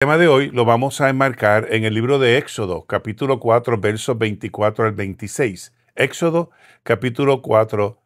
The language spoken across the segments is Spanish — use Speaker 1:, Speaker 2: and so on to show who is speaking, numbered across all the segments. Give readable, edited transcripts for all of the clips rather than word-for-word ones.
Speaker 1: El tema de hoy lo vamos a enmarcar en el libro de Éxodo, capítulo 4, versos 24 al 26. Éxodo, capítulo 4,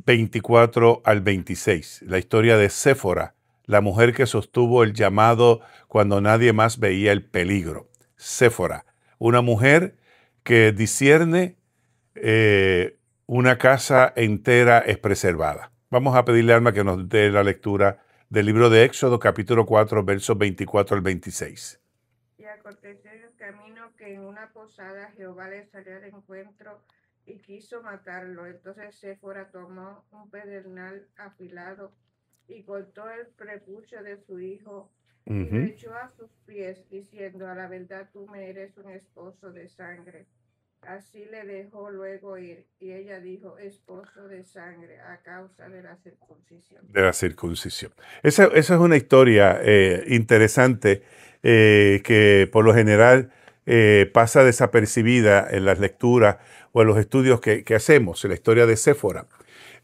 Speaker 1: 24 al 26. La historia de Séfora, la mujer que sostuvo el llamado cuando nadie más veía el peligro. Séfora, una mujer que discierne una casa entera es preservada. Vamos a pedirle a Alma que nos dé la lectura del libro de Éxodo, capítulo 4, versos 24 al 26.
Speaker 2: Y aconteció en el camino que en una posada Jehová le salió al encuentro y quiso matarlo. Entonces Séfora tomó un pedernal afilado y cortó el prepucio de su hijo y lo echó a sus pies, diciendo: a la verdad tú me eres un esposo de sangre. Así le dejó luego ir, y ella dijo: esposo de sangre, a causa de la circuncisión.
Speaker 1: De la circuncisión. Esa es una historia interesante que por lo general pasa desapercibida en las lecturas o en los estudios que hacemos, en la historia de Séfora.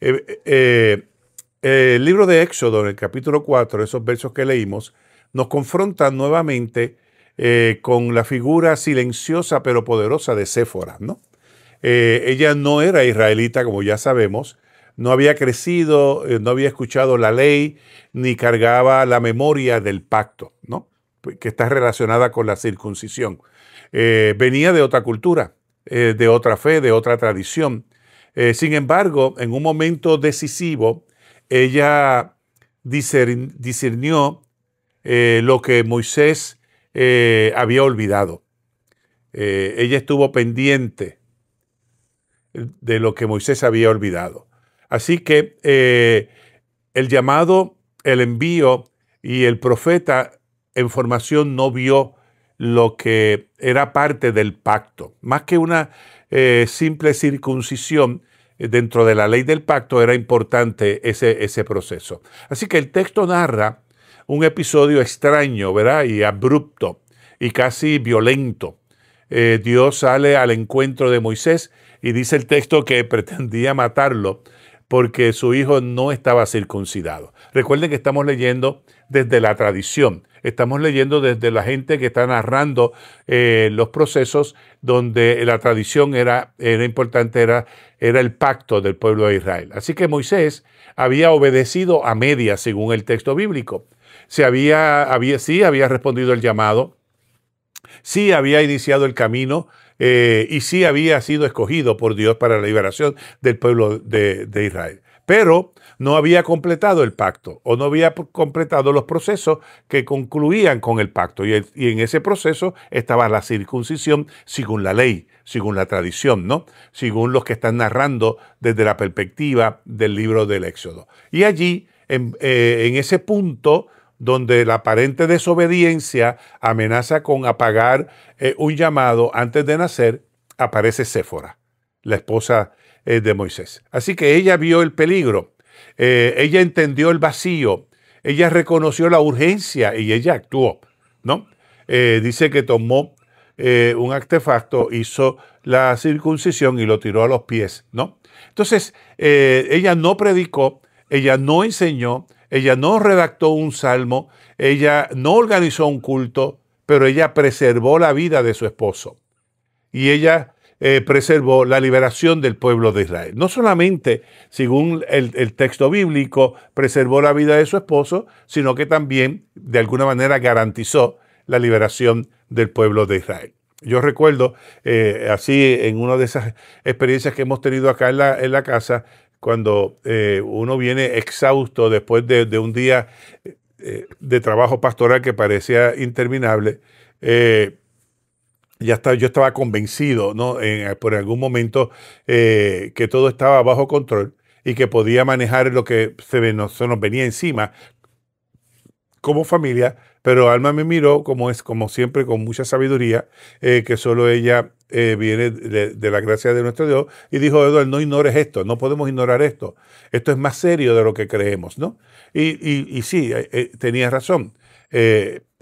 Speaker 1: El libro de Éxodo, en el capítulo 4, esos versos que leímos, nos confronta nuevamente con la figura silenciosa pero poderosa de Séfora, ¿no? Ella no era israelita, como ya sabemos, no había crecido, no había escuchado la ley, ni cargaba la memoria del pacto, ¿no? Que está relacionada con la circuncisión. Venía de otra cultura, de otra fe, de otra tradición. Sin embargo, en un momento decisivo, ella discernió lo que Moisés había olvidado. Ella estuvo pendiente de lo que Moisés había olvidado. Así que el llamado, el envío y el profeta en formación no vio lo que era parte del pacto. Más que una simple circuncisión dentro de la ley del pacto, era importante ese proceso. Así que el texto narra un episodio extraño, ¿verdad? Y abrupto y casi violento. Dios sale al encuentro de Moisés y dice el texto que pretendía matarlo porque su hijo no estaba circuncidado. Recuerden que estamos leyendo desde la tradición, estamos leyendo desde la gente que está narrando los procesos donde la tradición era importante, era el pacto del pueblo de Israel. Así que Moisés había obedecido a medias según el texto bíblico. Sí había respondido el llamado, sí había iniciado el camino y sí había sido escogido por Dios para la liberación del pueblo de Israel. Pero no había completado el pacto o no había completado los procesos que concluían con el pacto. Y en ese proceso estaba la circuncisión según la ley, según la tradición, ¿no? Según los que están narrando desde la perspectiva del libro del Éxodo. Y allí, en ese punto, donde la aparente desobediencia amenaza con apagar un llamado antes de nacer, aparece Séfora, la esposa de Moisés. Así que ella vio el peligro, ella entendió el vacío, ella reconoció la urgencia y ella actuó, ¿no? Dice que tomó un artefacto, hizo la circuncisión y lo tiró a los pies, ¿no? Entonces, ella no predicó, ella no enseñó, ella no redactó un salmo, ella no organizó un culto, pero ella preservó la vida de su esposo. Y ella preservó la liberación del pueblo de Israel. No solamente, según el texto bíblico, preservó la vida de su esposo, sino que también, de alguna manera, garantizó la liberación del pueblo de Israel. Yo recuerdo, así, en una de esas experiencias que hemos tenido acá en la casa, cuando uno viene exhausto después de un día de trabajo pastoral que parecía interminable, yo estaba convencido, ¿no? Por algún momento que todo estaba bajo control y que podía manejar lo que se nos venía encima como familia, pero Alma me miró, como siempre, con mucha sabiduría, que solo ella viene de la gracia de nuestro Dios, y dijo: Eduardo, no ignores esto, no podemos ignorar esto. Esto es más serio de lo que creemos, ¿no? Y sí, tenía razón.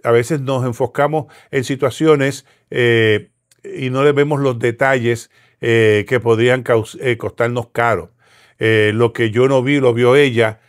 Speaker 1: A veces nos enfocamos en situaciones y no le vemos los detalles que podrían costarnos caro. Lo que yo no vi, lo vio ella,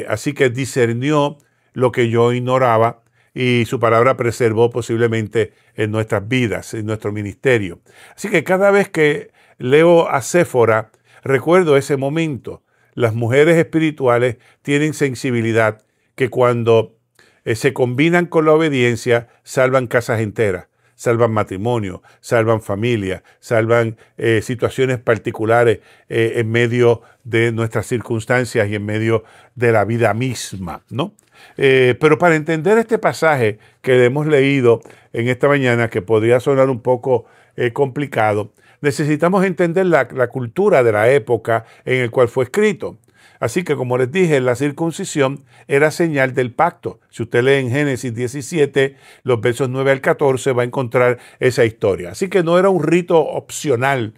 Speaker 1: así que discernió lo que yo ignoraba y su palabra preservó posiblemente en nuestras vidas, en nuestro ministerio. Así que cada vez que leo a Séfora, recuerdo ese momento. Las mujeres espirituales tienen sensibilidad que cuando se combinan con la obediencia, salvan casas enteras, salvan matrimonio, salvan familias, salvan situaciones particulares en medio de nuestras circunstancias y en medio de la vida misma, ¿no? Pero para entender este pasaje que hemos leído en esta mañana, que podría sonar un poco complicado, necesitamos entender la cultura de la época en la cual fue escrito. Así que, como les dije, la circuncisión era señal del pacto. Si usted lee en Génesis 17, los versos 9 al 14, va a encontrar esa historia. Así que no era un rito opcional,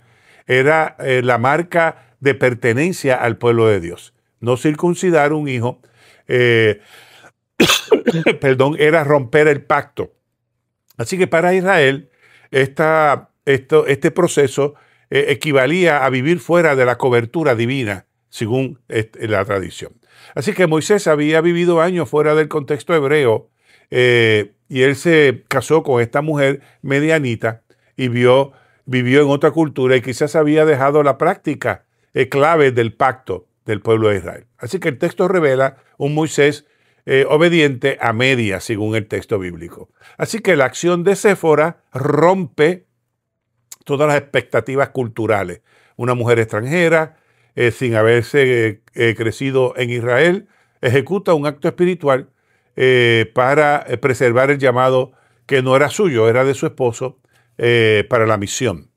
Speaker 1: era la marca de pertenencia al pueblo de Dios. No circuncidar un hijo, era romper el pacto. Así que para Israel, este proceso equivalía a vivir fuera de la cobertura divina, según la tradición. Así que Moisés había vivido años fuera del contexto hebreo y él se casó con esta mujer medianita y vivió en otra cultura y quizás había dejado la práctica clave del pacto del pueblo de Israel. Así que el texto revela un Moisés obediente a medias, según el texto bíblico. Así que la acción de Séfora rompe todas las expectativas culturales. Una mujer extranjera, sin haberse crecido en Israel, ejecuta un acto espiritual para preservar el llamado que no era suyo, era de su esposo, para la misión.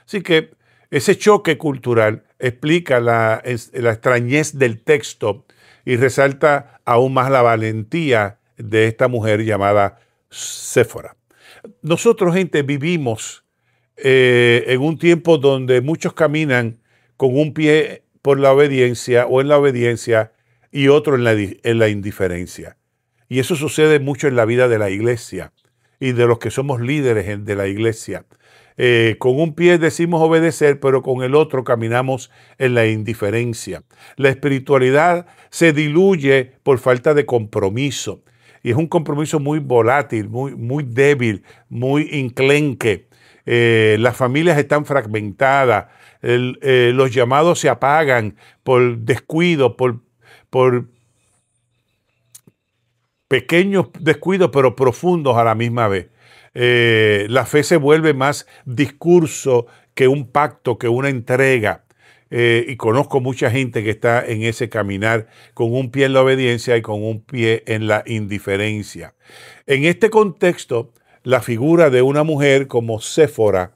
Speaker 1: Así que ese choque cultural explica la extrañez del texto y resalta aún más la valentía de esta mujer llamada Séfora. Nosotros, gente, vivimos en un tiempo donde muchos caminan con un pie por la obediencia o en la obediencia y otro en la indiferencia. Y eso sucede mucho en la vida de la iglesia y de los que somos líderes de la iglesia. Con un pie decimos obedecer, pero con el otro caminamos en la indiferencia. La espiritualidad se diluye por falta de compromiso. Y es un compromiso muy volátil, muy débil, muy enclenque. Las familias están fragmentadas. Los llamados se apagan por descuido, por pequeños descuidos, pero profundos a la misma vez. La fe se vuelve más discurso que un pacto, que una entrega. Y conozco mucha gente que está en ese caminar con un pie en la obediencia y con un pie en la indiferencia. En este contexto, la figura de una mujer como Séfora,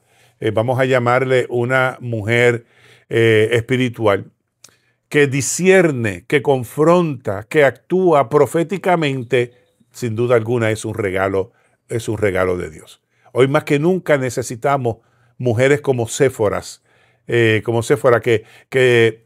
Speaker 1: vamos a llamarle una mujer espiritual, que discierne, que confronta, que actúa proféticamente, sin duda alguna es un regalo de Dios. Hoy más que nunca necesitamos mujeres como Séforas, que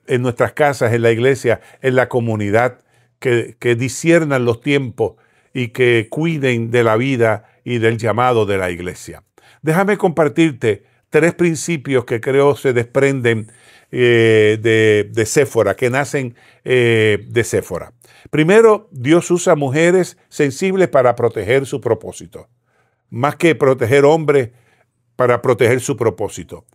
Speaker 1: en nuestras casas, en la iglesia, en la comunidad, que disciernan los tiempos y que cuiden de la vida y del llamado de la iglesia. Déjame compartirte 3 principios que creo se desprenden de Séfora, que nacen de Séfora. Primero, Dios usa mujeres sensibles para proteger su propósito, más que proteger hombres, para proteger su propósito.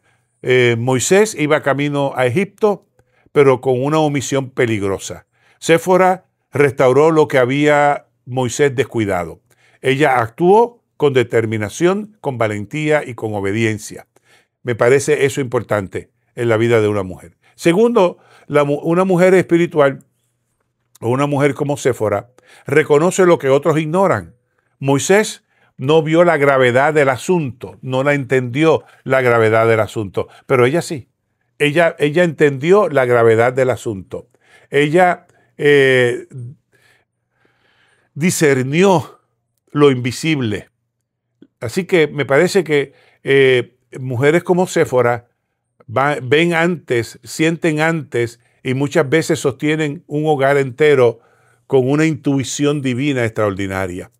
Speaker 1: Moisés iba camino a Egipto, pero con una omisión peligrosa. Séfora restauró lo que había Moisés descuidado. Ella actuó con determinación, con valentía y con obediencia. Me parece eso importante en la vida de una mujer. Segundo, una mujer espiritual o una mujer como Séfora reconoce lo que otros ignoran. Moisés no vio la gravedad del asunto, no la entendió la gravedad del asunto, pero ella sí. Ella entendió la gravedad del asunto. Ella discernió lo invisible. Así que me parece que mujeres como Séfora ven antes, sienten antes y muchas veces sostienen un hogar entero con una intuición divina extraordinaria.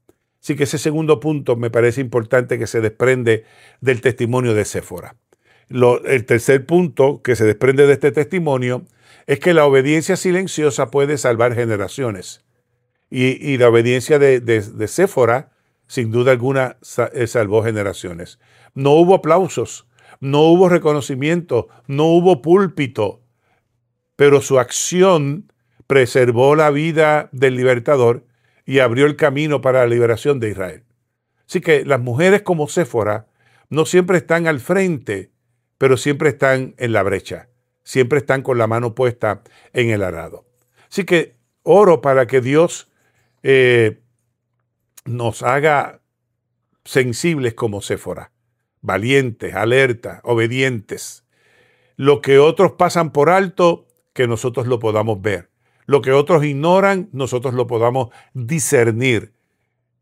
Speaker 1: Así que ese segundo punto me parece importante que se desprende del testimonio de Séfora. El tercer punto que se desprende de este testimonio es que la obediencia silenciosa puede salvar generaciones. Y la obediencia de Séfora sin duda alguna salvó generaciones. No hubo aplausos, no hubo reconocimiento, no hubo púlpito, pero su acción preservó la vida del libertador y abrió el camino para la liberación de Israel. Así que las mujeres como Séfora no siempre están al frente, pero siempre están en la brecha, siempre están con la mano puesta en el arado. Así que oro para que Dios nos haga sensibles como Séfora, valientes, alertas, obedientes. Lo que otros pasan por alto, que nosotros lo podamos ver. Lo que otros ignoran, nosotros lo podamos discernir.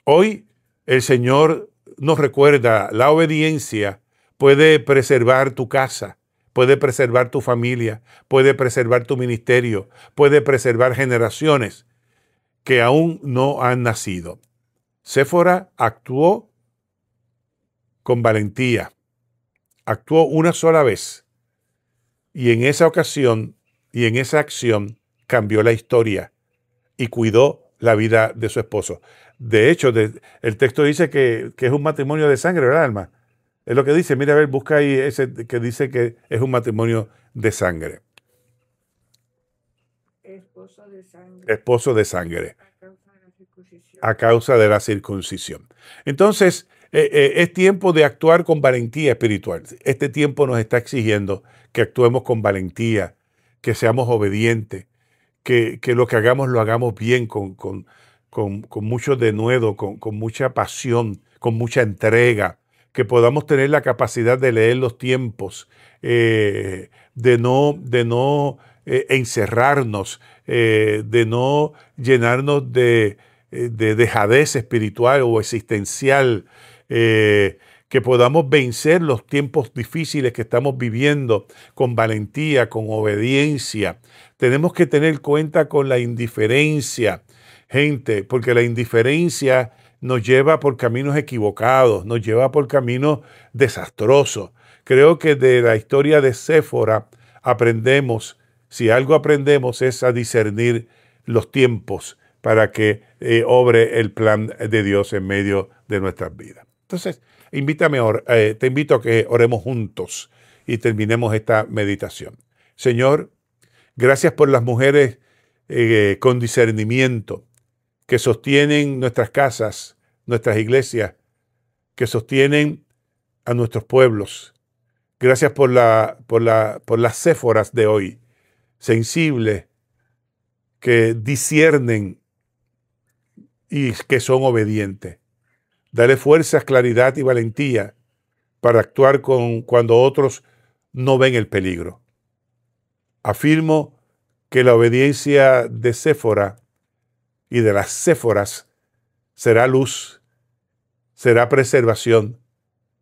Speaker 1: Hoy el Señor nos recuerda, la obediencia puede preservar tu casa, puede preservar tu familia, puede preservar tu ministerio, puede preservar generaciones que aún no han nacido. Séfora actuó con valentía, actuó una sola vez y en esa ocasión y en esa acción cambió la historia y cuidó la vida de su esposo. De hecho, el texto dice que es un matrimonio de sangre, ¿verdad, Alma? Es lo que dice. Mira, a ver, busca ahí ese que dice que es un matrimonio de sangre.
Speaker 2: Esposo de sangre.
Speaker 1: Esposo de sangre.
Speaker 2: A causa de la circuncisión.
Speaker 1: A causa de la circuncisión. Entonces, es tiempo de actuar con valentía espiritual. Este tiempo nos está exigiendo que actuemos con valentía, que seamos obedientes, que lo que hagamos lo hagamos bien, con mucho denuedo, con mucha pasión, con mucha entrega, que podamos tener la capacidad de leer los tiempos, de no encerrarnos, de no llenarnos de dejadez espiritual o existencial, que podamos vencer los tiempos difíciles que estamos viviendo con valentía, con obediencia. Tenemos que tener cuenta con la indiferencia, gente, porque la indiferencia nos lleva por caminos equivocados, nos lleva por caminos desastrosos. Creo que de la historia de Séfora aprendemos, si algo aprendemos es a discernir los tiempos para que obre el plan de Dios en medio de nuestras vidas. Entonces, te invito a que oremos juntos y terminemos esta meditación. Señor, gracias por las mujeres con discernimiento que sostienen nuestras casas, nuestras iglesias, que sostienen a nuestros pueblos. Gracias por las Séforas de hoy, sensibles, que disciernen y que son obedientes. Dale fuerzas, claridad y valentía para actuar cuando otros no ven el peligro. Afirmo que la obediencia de Séfora y de las Séforas será luz, será preservación,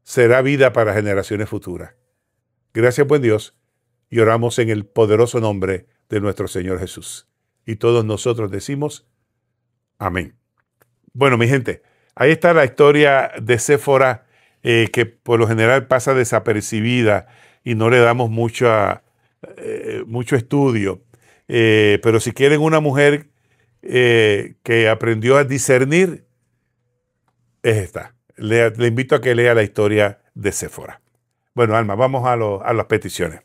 Speaker 1: será vida para generaciones futuras. Gracias, buen Dios, y oramos en el poderoso nombre de nuestro Señor Jesús. Y todos nosotros decimos amén. Bueno, mi gente, ahí está la historia de Séfora, que por lo general pasa desapercibida y no le damos mucho estudio. Pero si quieren una mujer que aprendió a discernir, es esta. Le invito a que lea la historia de Séfora. Bueno, Alma, vamos a las peticiones.